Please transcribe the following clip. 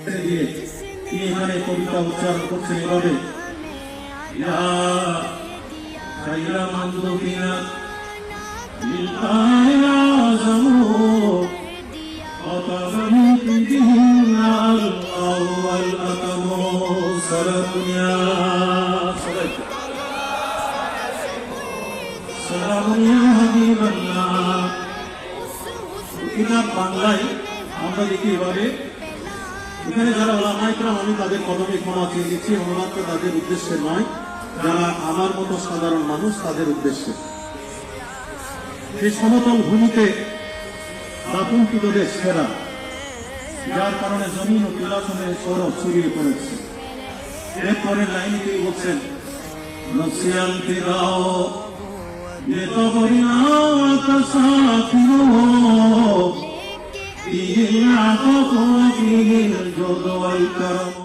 দিয়ে তিনি এখানে কবিতা উচ্চারণ করছেন এভাবে, ইয়া খায়রা মানদুকিনা লিল আযমু অতাবানি বিদিনাল আউয়াল আতামু সালাতুনিয়া সালামুনিয়া হাবিবাল্লাহ। কিতাব বাংলায় আমরা দেখি এভাবে, এখানে যারা ওলামা ইকরাম আমি তাদের কদমে ক্ষমা চেয়ে দিচ্ছি, অনুবাদ তো তাদের উদ্দেশ্যে নয়, যারা আমার মতো সাধারণ মানুষ তাদের উদ্দেশ্যে। সেই সমতল ভূমিতে দাপুন পিতদের সেরা, যার কারণে জমিন ও টিলাসনে সৌরভ ছড়িয়ে পড়েছে। এরপরের লাইনে তিনি বলছেন, নসিয়াল ফিরাও ये तो बरिया का साथियो ये आंखों को भी जो दवाई करो।